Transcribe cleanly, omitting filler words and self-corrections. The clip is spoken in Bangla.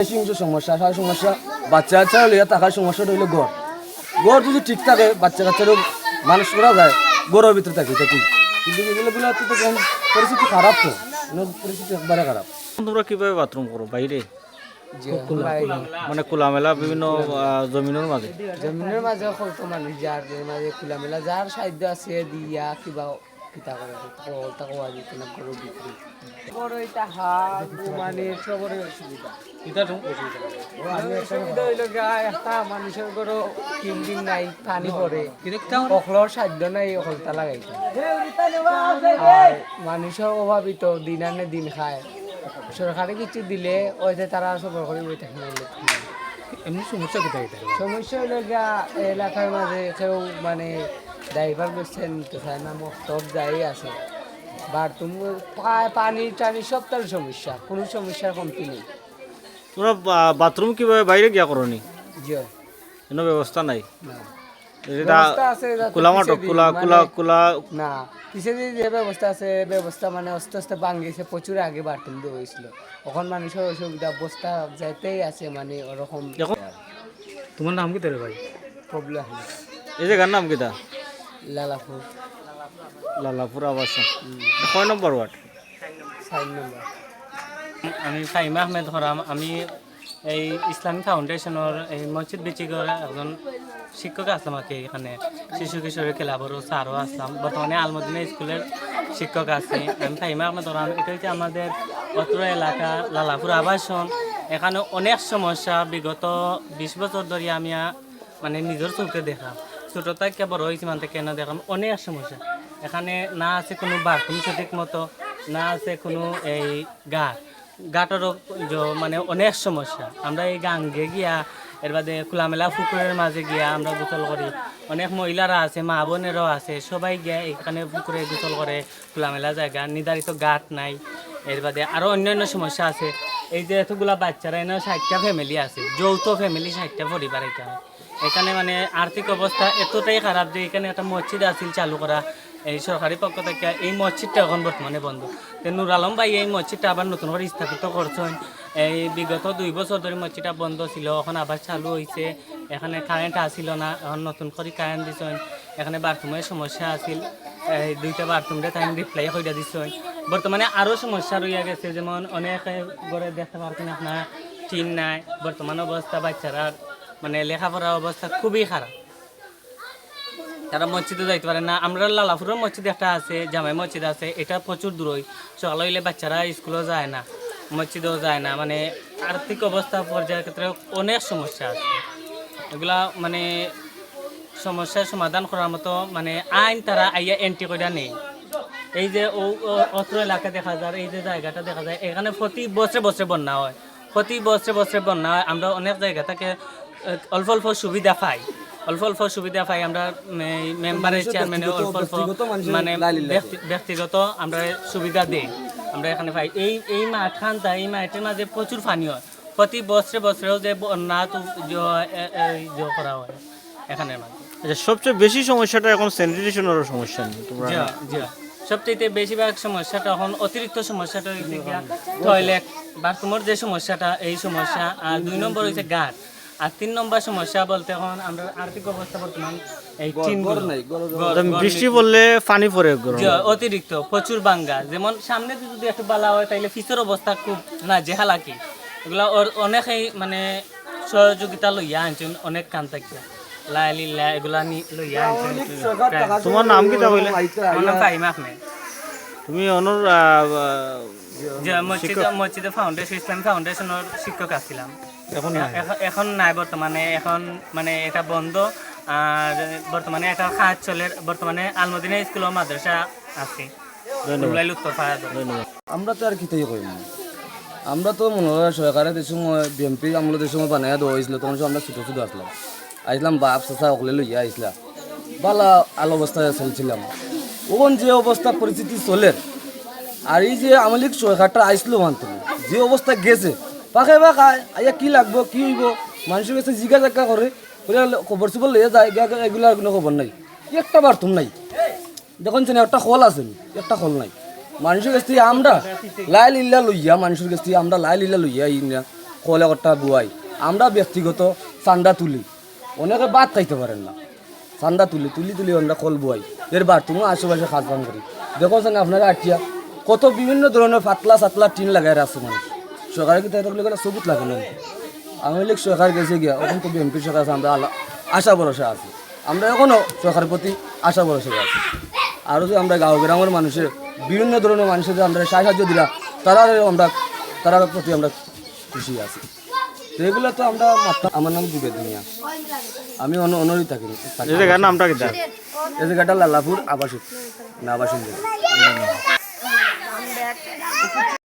সমস্যা সারা সমস্যা বাচ্চা কাচ্চা লইয়া থাকার সমস্যাটা হইলো ঘর ঘর যদি ঠিক থাকে বাচ্চা কাচ্চারও মানুষ করা যায় ঘরের ভিতরে থাকি থাকি কিন্তু এগুলো তো তখন পরিস্থিতি খারাপ তো পরিস্থিতি একবারে খারাপ। তোমরা কিভাবে বাথরুম করো বাইরে মানে খোলামেলা বিভিন্ন জমিনের মাঝে কত মানুষ যার মাঝে খোলামেলা যার সাহায্য আছে দিয়া কিবা কিতা করে তাকে যেত না গরু বিক্রি বড় এটা হাত মানে সবরে অসুবিধা অসুবিধা হইল একটা মানুষের গরু কিনদিন নাই পানি পরে অকলর সাহায্য নাই অকলতা লাগাইতে আর মানুষের অভাবিত দিন আনে দিন খায় সরকারে কিছু দিলে ওইতে তারা সবর করে বই থাকে এমনি সমস্যা কোথায় সমস্যা হইল এলাকার মাঝে কেউ মানে ড্রাইভার করছেন তো চায় না মক্তব যাই আছে বাথরুম পানি টানি সব তার সমস্যা কোনো সমস্যার কমতি নেই। তোমরা বাথরুম কিভাবে বাইরে গিয়া করো নি জি কোনো ব্যবস্থা নাই না এটা ব্যবস্থা আছে খোলা মাঠক খোলা খোলা খোলা না পিছিয়ে যে ব্যবস্থা আছে ব্যবস্থা মানে আস্তে আস্তে ভাঙিয়েছে প্রচুর আগে বাথরুম দিয়ে হয়েছিল এখন মানুষের অসুবিধা অবস্থা যাইতেই আছে মানে ওরকম তোমার নাম কি তোর ভাই? প্রবলেম এই জায়গার নাম কিটা? লালাপুর লালাপুর আবাসন কয় নম্বর ওয়ার্ড? 4 নম্বর। আমি ফাহিম আহমেদ হরাম। আমি এই ইসলামিক ফাউন্ডেশনের এই মসজিদ বিচিগর একজন শিক্ষক আসলাম আর কি। এখানে শিশু কিশোরের ক্লাবেরও স্যারও আসলাম। বর্তমানে আলমদিনা স্কুলের শিক্ষক আছি। আমি ফাহিম আহমেদ হরাম। এটা হচ্ছে আমাদের অত্র এলাকা লালাপুর আবাসন। এখানে অনেক সমস্যা বিগত 20 বছর ধরে আমি মানে নিজের চোখে দেখা ছোটো থেকে বড় হয়েছি মানে কেন দেখলাম অনেক সমস্যা। এখানে না আছে কোনো বাথরুম সঠিক মতো, না আছে কোনো এই ঘাটেরও মানে অনেক সমস্যা। আমরা এই গাঙ্গে গিয়া এর বাদে খোলামেলা পুকুরের মাঝে গিয়া আমরা গোসল করি। অনেক মহিলারা আছে, মা বোনেরও আছে, সবাই গিয়া এখানে পুকুরে গোসল করে। খোলামেলা জায়গা, নির্ধারিত ঘাট নাই। এর বাদে আরও অন্যান্য সমস্যা আছে। এই যে এতগুলা বাচ্চারা এনে 60টা ফ্যামিলি আছে, যৌথ ফ্যামিলি 60টা পরিবার। এখানে মানে আর্থিক অবস্থা এতটাই খারাপ যে এখানে একটা মসজিদ আছিল চালু করা এই সরকারি পক্ষ থেকে। এই মসজিদটা এখন বর্তমানে বন্ধ। নুর আলম ভাই এই মসজিদটা আবার নতুন করে স্থাপিত করছেন। এই বিগত 2 বছর ধরে মসজিদটা বন্ধ ছিল, এখন আবার চালু হয়েছে। এখানে কারেন্ট আসিল না, এখন নতুন করে কারেন্ট দিচ্ছেন। এখানে বাথরুমের সমস্যা আছিল, এই 2টা বাথরুমটা তাই রিপ্লাই করে দিচ্ছেন। বর্তমানে আরও সমস্যা রইয়া গেছে, যেমন অনেক ঘরে দেখতে পারছেন আপনার টিন নাই। বর্তমান অবস্থা বাচ্চারা মানে লেখাপড়ার অবস্থা খুবই খারাপ, তারা মসজিদে যাইতে পারে না। আমরা লালাপুরের মসজিদ একটা আছে, জামাই মসজিদ আছে, এটা প্রচুর দূর। সকাল হইলে বাচ্চারা স্কুলেও যায় না, মসজিদেও যায় না। মানে আর্থিক অবস্থা পর্যায়ের ক্ষেত্রে অনেক সমস্যা আছে। এগুলা মানে সমস্যার সমাধান করার মতো মানে আইন তারা আইয়া এন্ট্রি করে নেই। এই যে অত্র এলাকা দেখা যায়, এই যে জায়গাটা দেখা যায়, এখানে প্রতি বছরে বছরে বন্যা হয়, প্রতি বছরে বছরে বন্যা হয়। আমরা অনেক জায়গা থেকে অল্প অল্প সুবিধা পাই, অল্প অল্প সুবিধা পাই। আমরা মেম্বারের চেয়ারম্যানে অল্প অল্প মানে ব্যক্তিগত আমরা সুবিধা দিই, আমরা এখানে পাই। এই মাঠ খানটা, এই মাঠের মাঝে প্রচুর পানি হয়, প্রতি বছরে বছরেও যে বন্যা করা হয় এখানের মাঝে। আচ্ছা, সবচেয়ে বেশি সমস্যাটা এখন স্যানিটেশনেরও সমস্যা নেই তোমরা? সবচেয়ে বেশিরভাগ সমস্যাটা এখন অতিরিক্ত সমস্যাটা হয়েছে টয়লেট বাথরুমের যে সমস্যাটা, এই সমস্যা। আর 2 নম্বর হয়েছে ঘাট। আর 3 নম্বর সমস্যা বলতে এখন আমরা আর্থিক অবস্থা বর্তমান এই বৃষ্টি পড়লে পানি পড়ে অতিরিক্ত প্রচুর বাঙ্গা। যেমন সামনে যদি একটু বালা হয় তাইলে পিছের অবস্থা খুব না যে হালাকি। এগুলা অনেকেই মানে সহযোগিতা লইয়া আনছেন, অনেক কান থাকিয়া লাইলিল্লা এগুলা লইয়া আনছেন। তোমার নাম কি তা বলে? আমার নাম ফাহিম আহমেদ। তুমি অনর মসজিদে ফাউন্ডেশন, ইসলাম ফাউন্ডেশনের শিক্ষক আছিলাম। এখন নাই বর্তমানে, এখন মানে এটা বন্ধ। আর বর্তমানে এটা কাজ চলে। বর্তমানে আলমদিনা স্কুল ও মাদ্রাসা আছে। আমরা তো আর কিতাই করি না, আমরা তো মনে হয় সরকারের যে সময় বিএমপি আমলে যে সময় বানাইয়া দেওয়া হয়েছিল তখন আমরা ছোটো ছোটো আসলাম বাপ চাচা ওগুলো লইয়া আসলাম, ভালো আলো অবস্থায় চলছিলাম। ওখান যে অবস্থা পরিস্থিতি চলে, আর এই যে আমলিক সরকারটা আসলো মানতে যে অবস্থা গেছে, পাখে বা খায় আইয়া কী লাগবো কী হইব মানুষের কাছে জিজ্ঞা জাগা করে খবর চবর লইয়া যায়, এগুলার কোনো খবর নাই। একটা বাথরুম নাই, দেখুন একটা হল আছে, একটা হল নাই। মানুষের কাছ থেকে আমরা লাইলিল্লা লইয়া, মানুষের কাছ থেকে আমরা লাইলিল্লা লইয়া কলে একটা বুয়াই আমরা ব্যক্তিগত চান্দা তুলি অনেকে ভাত খাইতে পারেন না চান্দা তুলি আমরা কল বুয়াই এর বাথরুমও আশেপাশে খাস পান করি দেখছেন আপনারা আটিয়া কত বিভিন্ন ধরনের পাতলা সাতলা টিন লাগাই আছে মানুষ সরকারে কিন্তু এটা সবুত লাগে না আওয়ামী লীগ সরকার গেছে গিয়া এখন তো বিএনপি সরকার আছে আমরা আশা ভরসা আছি আমরা এখনও সরকারের প্রতি আশা ভরসা আছি আরও যে আমরা গাঁও গ্রামের মানুষের বিভিন্ন ধরনের মানুষের যে আমরা সাহায্য দিলাম তারার প্রতি আমরা খুশি আছি তো এগুলো তো আমরা আমার নাম জুবেদ মিয়া আমি অনরই থাকি এই জায়গার নামটা কি এই জায়গাটা লালাপুর আবাসিক না আবাসিক জায়গা।